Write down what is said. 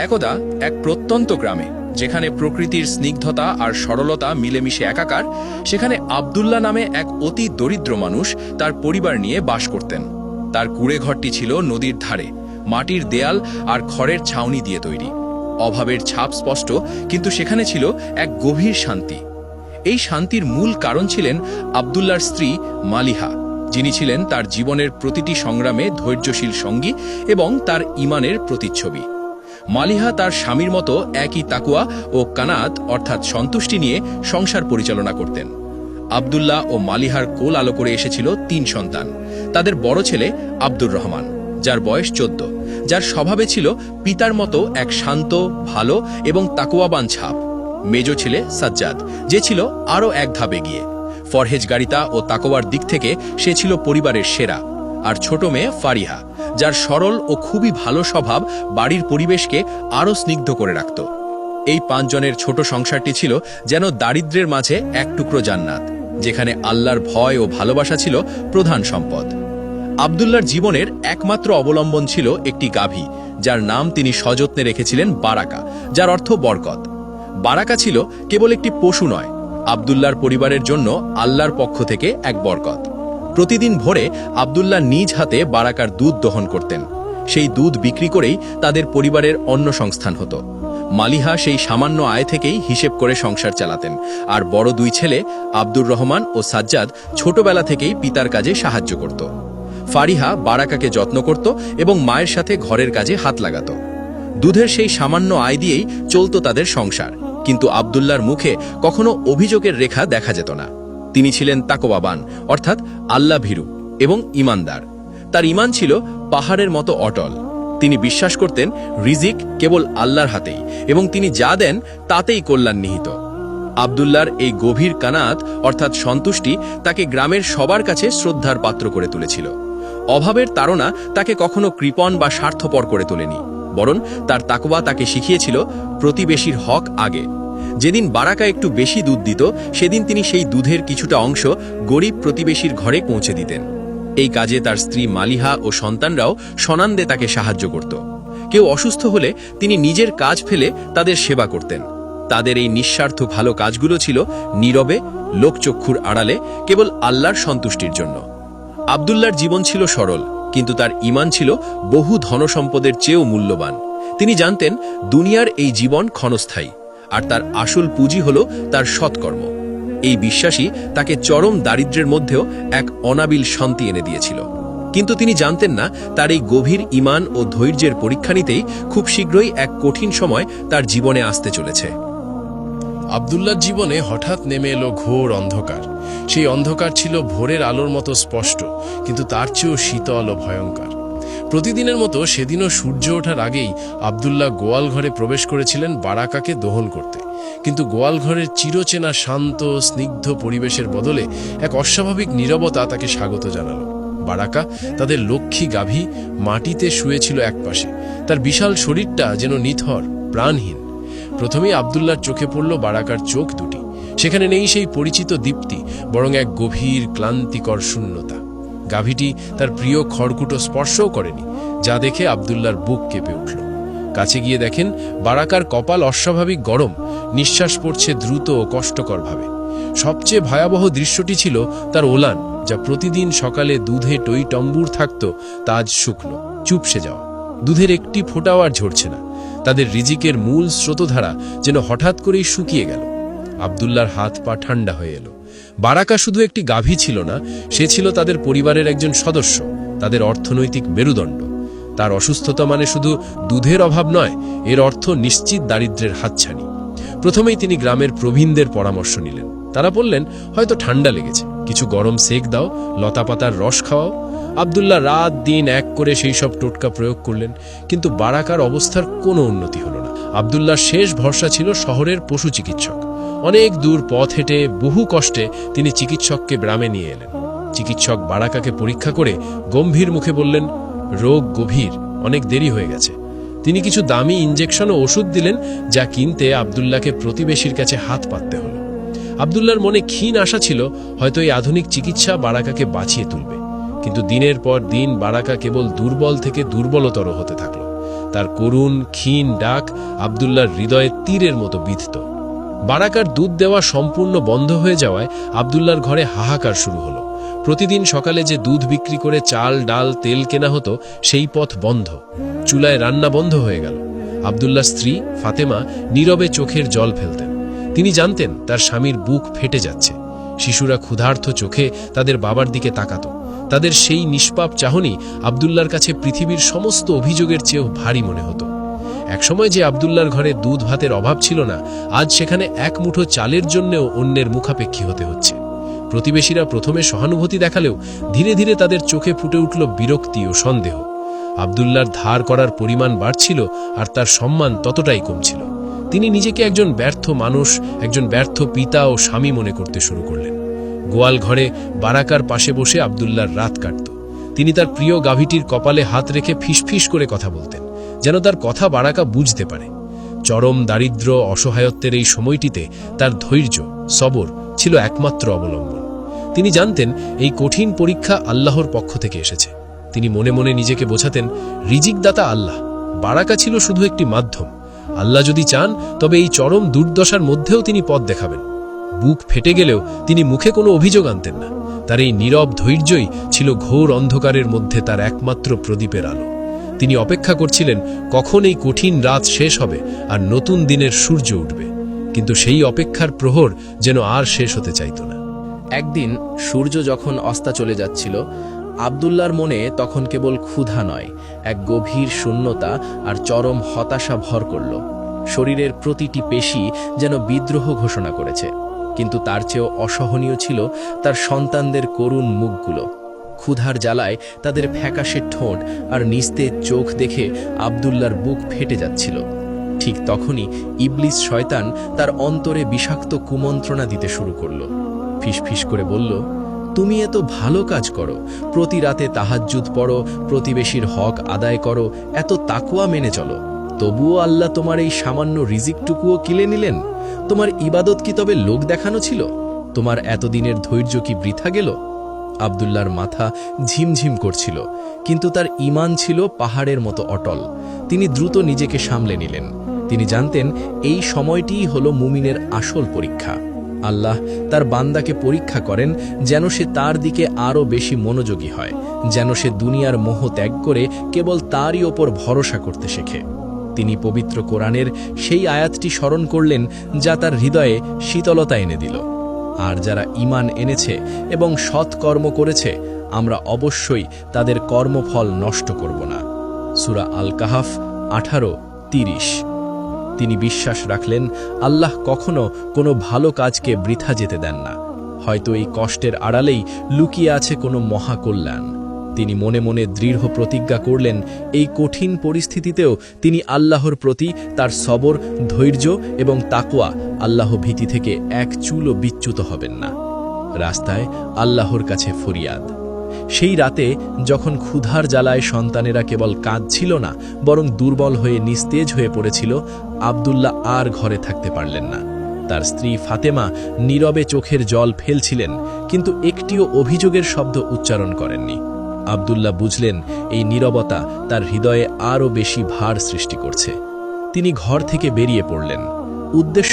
একদা এক প্রত্যন্ত গ্রামে, যেখানে প্রকৃতির স্নিগ্ধতা আর সরলতা মিলেমিশে একাকার, সেখানে আব্দুল্লাহ নামে এক অতি দরিদ্র মানুষ তার পরিবার নিয়ে বাস করতেন। তার কুঁড়ে ঘরটি ছিল নদীর ধারে, মাটির দেয়াল আর খড়ের ছাউনি দিয়ে তৈরি। অভাবের ছাপ স্পষ্ট, কিন্তু সেখানে ছিল এক গভীর শান্তি। এই শান্তির মূল কারণ ছিলেন আব্দুল্লাহর স্ত্রী মালিহা, যিনি ছিলেন তার জীবনের প্রতিটি সংগ্রামে ধৈর্যশীল সঙ্গী এবং তার ঈমানের প্রতিচ্ছবি। মালিহা তার স্বামীর মতো একই তাকুয়া ও কানাত অর্থাৎ সন্তুষ্টি নিয়ে সংসার পরিচালনা করতেন। আব্দুল্লাহ ও মালিহার কোল আলো করে এসেছিল 3 সন্তান। তাদের বড় ছেলে আব্দুর রহমান, যার বয়স 14, যার স্বভাবে ছিল পিতার মতো এক শান্ত, ভালো এবং তাকুয়াবান ছাপ। মেজ ছেলে সাজ্জাদ, যে ছিল আরও এক ধাপ এগিয়ে। ফরহেজগারিতা ও তাকওয়ার দিক থেকে সে ছিল পরিবারের সেরা। আর ছোট মেয়ে ফারিহা, যার সরল ও খুবই ভালো স্বভাব বাড়ির পরিবেশকে আরও স্নিগ্ধ করে রাখত। এই 5 জনের ছোট সংসারটি ছিল যেন দারিদ্র্যের মাঝে এক টুকরো জান্নাত, যেখানে আল্লাহর ভয় ও ভালোবাসা ছিল প্রধান সম্পদ। আব্দুল্লাহর জীবনের একমাত্র অবলম্বন ছিল একটি গাভী, যার নাম তিনি সযত্নে রেখেছিলেন বারাকা, যার অর্থ বরকত। বারাকা ছিল কেবল একটি পশু নয়, আব্দুল্লাহর পরিবারের জন্য আল্লাহর পক্ষ থেকে এক বরকত। প্রতিদিন ভোরে আব্দুল্লাহ নিজ হাতে বারাকার দুধ দহন করতেন। সেই দুধ বিক্রি করেই তাদের পরিবারের অন্ন সংস্থান হতো। মালিহা সেই সামান্য আয় থেকেই হিসেব করে সংসার চালাতেন, আর বড় 2 ছেলে আব্দুর রহমান ও সাজ্জাদ ছোটবেলা থেকেই পিতার কাজে সাহায্য করত। ফারিহা বারাকাকে যত্ন করত এবং মায়ের সাথে ঘরের কাজে হাত লাগাত। দুধের সেই সামান্য আয় দিয়েই চলত তাদের সংসার, কিন্তু আব্দুল্লাহর মুখে কখনো অভিযোগের রেখা দেখা যেত না। তিনি ছিলেন তাকওয়াবান অর্থাৎ আল্লাহ ভীরু এবং ঈমানদার। তার ঈমান ছিল পাহাড়ের মতো অটল। তিনি বিশ্বাস করতেন রিজিক কেবল আল্লাহর হাতেই, এবং তিনি যা দেন তাতেই কল্যাণ নিহিত। আব্দুল্লাহর এই গভীর কানাত অর্থাৎ সন্তুষ্টি তাকে গ্রামের সবার কাছে শ্রদ্ধার পাত্র করে তুলেছিল। অভাবের তাড়না তাকে কখনো কৃপণ বা স্বার্থপর করে তোলেনি, বরং তার তাকওয়া তাকে শিখিয়েছিল প্রতিবেশীর হক আগে। যেদিন বারাকা একটু বেশি দুধ দিত, সেদিন তিনি সেই দুধের কিছুটা অংশ গরিব প্রতিবেশীর ঘরে পৌঁছে দিতেন। এই কাজে তার স্ত্রী মালিহা ও সন্তানরাও সনান্দে তাকে সাহায্য করত। কেউ অসুস্থ হলে তিনি নিজের কাজ ফেলে তাদের সেবা করতেন। তাদের এই নিঃস্বার্থ ভালো কাজগুলো ছিল নীরবে, লোকচক্ষুর আড়ালে, কেবল আল্লাহর সন্তুষ্টির জন্য। আব্দুল্লাহর জীবন ছিল সরল, কিন্তু তার ঈমান ছিল বহু ধনসম্পদের চেয়েও মূল্যবান। তিনি জানতেন দুনিয়ার এই জীবন ক্ষণস্থায়ী, আর তার আসল পুঁজি হল তার সৎকর্ম। এই বিশ্বাসই তাকে চরম দারিদ্র্যের মধ্যেও এক অনাবিল শান্তি এনে দিয়েছিল। কিন্তু তিনি জানতেন না, তার এই গভীর ঈমান ও ধৈর্যের পরীক্ষা নিতেই খুব শীঘ্রই এক কঠিন সময় তার জীবনে আসতে চলেছে। আব্দুল্লাহর জীবনে হঠাৎ নেমে এলো ঘোর অন্ধকার। সেই অন্ধকার ছিল ভোরের আলোর মতো স্পষ্ট, কিন্তু তার চেয়েও শীতল ও ভয়ঙ্কর। প্রতিদিনের মতো সেদিনও সূর্য ওঠার আগেই আব্দুল্লাহ গোয়াল ঘরে প্রবেশ করেছিলেন বারাকাকে দহন করতে। কিন্তু গোয়াল ঘরের চিরচেনা শান্ত স্নিগ্ধ পরিবেশের বদলে এক অস্বাভাবিক নীরবতা তাকে স্বাগত জানালো। বারাকা, তাদের লক্ষ্মী গাভী, মাটিতে শুয়েছিল একপাশে। তার বিশাল শরীরটা যেন নিথর, প্রাণহীন। প্রথমেই আব্দুল্লাহর চোখে পড়ল বারাকার চোখ দুটি। সেখানে নেই সেই পরিচিত দীপ্তি, বরং এক গভীর ক্লান্তিকর শূন্যতা। গাভীটি তার প্রিয় খড়কুটো স্পর্শও করেনি, যা দেখে আব্দুল্লাহর বুক কেঁপে উঠল। কাছে গিয়ে দেখেন বারাকার কপাল অস্বাভাবিক গরম, নিঃশ্বাস পড়ছে দ্রুত ও কষ্টকরভাবে। সবচেয়ে ভয়াবহ দৃশ্যটি ছিল তার ওলান, যা প্রতিদিন সকালে দুধে টই টম্বুর থাকত, তা আজ শুকনো, চুপসে যাওয়া। দুধের একটি ফোঁটাও আর ঝরছে না। তাদের রিজিকের মূল স্রোতধারা যেন হঠাৎ করেই শুকিয়ে গেল। আব্দুল্লাহর হাত পা ঠান্ডা হয়ে এলো। বারাকা শুধু একটি গাভী ছিল না, সে ছিল তাদের পরিবারের একজন সদস্য, তাদের অর্থনৈতিক মেরুদণ্ড। তার অসুস্থতা মানে শুধু দুধের অভাব নয়, এর অর্থ নিশ্চিত দারিদ্র্যের হাতছানি। প্রথমেই তিনি গ্রামের প্রবীণদের পরামর্শ নিলেন। তারা বললেন, হয়তো ঠান্ডা লেগেছে, কিছু গরম সেক দাও, লতাপাতার রস খাওয়াও। আব্দুল্লাহ রাত দিন এক করে সেই সব টোটকা প্রয়োগ করলেন, কিন্তু বারাকার অবস্থার কোনো উন্নতি হলো না। আব্দুল্লাহর শেষ ভরসা ছিল শহরের পশু চিকিৎসক। অনেক দূর পথ হেঁটে বহু কষ্টে তিনি চিকিৎসককে গ্রামে নিয়ে এলেন। চিকিৎসক বারাকাকে পরীক্ষা করে গম্ভীর মুখে বললেন, রোগ গভীর, অনেক দেরি হয়ে গেছে। তিনি কিছু দামি ইঞ্জেকশন ও ওষুধ দিলেন, যা কিনতে আব্দুল্লাহকে প্রতিবেশীর কাছে হাত পাততে হলো। আব্দুল্লাহর মনে ক্ষীণ আশা ছিল, হয়তো এই আধুনিক চিকিৎসা বারাকাকে বাঁচিয়ে তুলবে। কিন্তু দিনের পর দিন বারাকা কেবল দুর্বল থেকে দুর্বলতর হতে থাকল। তার করুণ ক্ষীণ ডাক আব্দুল্লাহর হৃদয়ে তীরের মতো বিঁধত। বারাকার দুধ দেওয়া সম্পূর্ণ বন্ধ হয়ে যাওয়ায় আব্দুল্লাহর ঘরে হাহাকার শুরু হলো। প্রতিদিন সকালে যে দুধ বিক্রি করে চাল ডাল তেল কেনা হতো সেই পথ বন্ধ। চুলায় রান্না বন্ধ হয়ে গেল। আব্দুল্লাহর স্ত্রী ফাতেমা নীরবে চোখের জল ফেলতেন। তিনি জানতেন তার স্বামীর বুক ফেটে যাচ্ছে। শিশুরা ক্ষুধার্ত চোখে তাদের বাবার দিকে তাকাত। তাদের সেই নিষ্পাপ চাহনি আব্দুল্লাহর কাছে পৃথিবীর সমস্ত অভিযোগের চেয়েও ভারী মনে হতো। একসময় যে আব্দুল্লাহর ঘরে দুধ ভাতের অভাব ছিল না, আজ সেখানে এক মুঠো চালের জন্যেও অন্যের মুখাপেক্ষী হতে হচ্ছে। প্রতিবেশীরা প্রথমে সহানুভূতি দেখালেও ধীরে ধীরে তাদের চোখে ফুটে উঠল বিরক্তি ও সন্দেহ। আব্দুল্লাহর ধার করার পরিমাণ বাড়ছিল আর তার সম্মান ততটাই কমছিল। তিনি নিজেকে একজন ব্যর্থ মানুষ, একজন ব্যর্থ পিতা ও স্বামী মনে করতে শুরু করলেন। গোয়াল ঘরে বারাকার পাশে বসে আব্দুল্লাহর রাত কাটত। তিনি তার প্রিয় গাভীটির কপালে হাত রেখে ফিসফিস করে কথা বলতেন, যেন তার কথা বারাকা বুঝতে পারে। চরম দারিদ্র অসহায়ত্বের এই সময়টিতে তার ধৈর্য সবর ছিল একমাত্র অবলম্বন। তিনি জানতেন এই কঠিন পরীক্ষা আল্লাহর পক্ষ থেকে এসেছে। তিনি মনে মনে নিজেকে বোঝাতেন, রিজিকদাতা আল্লাহ, বারাকা ছিল শুধু একটি মাধ্যম। আল্লাহ যদি চান তবে এই চরম দুর্দশার মধ্যেও তিনি পথ দেখাবেন। বুক ফেটে গেলেও তিনি মুখে কোনো অভিযোগ আনতেন না। তার এই নীরব ধৈর্যই ছিল ঘোর অন্ধকারের মধ্যে তার একমাত্র প্রদীপের আলো। তিনি অপেক্ষা করছিলেন কখন এই কঠিন রাত শেষ হবে আর নতুন দিনের সূর্য উঠবে। কিন্তু সেই অপেক্ষার প্রহর যেন আর শেষ হতে চাইত না। একদিন সূর্য যখন অস্তা চলে যাচ্ছিল, আব্দুল্লাহর মনে তখন কেবল ক্ষুধা নয়, এক গভীর শূন্যতা আর চরম হতাশা ভর করল। শরীরের প্রতিটি পেশি যেন বিদ্রোহ ঘোষণা করেছে। কিন্তু তার চেয়েও অসহনীয় ছিল তার সন্তানদের করুণ মুখগুলো। ক্ষুধার জ্বালায় তাদের ফ্যাকাশে ঠোঁট আর নিস্তেজ চোখ দেখে আব্দুল্লাহর বুক ফেটে যাচ্ছিল। ঠিক তখনই ইবলিস শয়তান তার অন্তরে বিষাক্ত কুমন্ত্রণা দিতে শুরু করল। ফিসফিস করে বলল, তুমি এত ভালো কাজ করো, প্রতি রাতে তাহাজ্জুদ পড়ো, প্রতিবেশীর হক আদায় করো, এত তাকওয়া মেনে চলো, তবুও আল্লাহ তোমার এই সামান্য রিজিকটুকুও কিলে নিলেন। তোমার ইবাদত কি তবে লোক দেখানো ছিল? তোমার এতদিনের ধৈর্য কি বৃথা গেল? আব্দুল্লাহর মাথা ঝিমঝিম করছিল, কিন্তু তার ঈমান ছিল পাহাড়ের মতো অটল। তিনি দ্রুত নিজেকে সামলে নিলেন। তিনি জানতেন এই সময়টিই হলো মুমিনের আসল পরীক্ষা। আল্লাহ তার বান্দাকে পরীক্ষা করেন যেন সে তার দিকে আরও বেশি মনোযোগী হয়, যেন সে দুনিয়ার মোহ ত্যাগ করে কেবল তারই ওপর ভরসা করতে শেখে। তিনি পবিত্র কোরআনের সেই আয়াতটি স্মরণ করলেন যা তার হৃদয়ে শীতলতা এনে দিল। আর যারা ঈমান এনেছে এবং সৎকর্ম করেছে, আমরা অবশ্যই তাদের কর্মফল নষ্ট করব না। সূরা আল কাহাফ 18:30। তিনি বিশ্বাস রাখলেন আল্লাহ কখনো কোনো ভালো কাজকে বৃথা যেতে দেন না। হয়তো এই কষ্টের আড়ালেই লুকিয়ে আছে কোনো মহাকল্যাণ। তিনি মনে মনে দৃঢ় প্রতিজ্ঞা করলেন, এই কঠিন পরিস্থিতিতেও তিনি আল্লাহর প্রতি তার সবর, ধৈর্য এবং তাকওয়া, আল্লাহ ভীতি থেকে এক চুলও বিচ্যুত হবেন না। রাস্তায় আল্লাহর কাছে ফরিয়াদ। সেই রাতে যখন ক্ষুধার জ্বালায় সন্তানেরা কেবল কাঁদছিল না, বরং দুর্বল হয়ে নিস্তেজ হয়ে পড়েছিল, আব্দুল্লাহ আর ঘরে থাকতে পারলেন না। তার স্ত্রী ফাতেমা নীরবে চোখের জল ফেলছিলেন, কিন্তু একটিও অভিযোগের শব্দ উচ্চারণ করেননি। আব্দুল্লাহ বুঝলেন এই নীরবতা তার হৃদয়ে আরও বেশি ভার সৃষ্টি করছে। তিনি ঘর থেকে বেরিয়ে পড়লেন। উদ্দেশ্য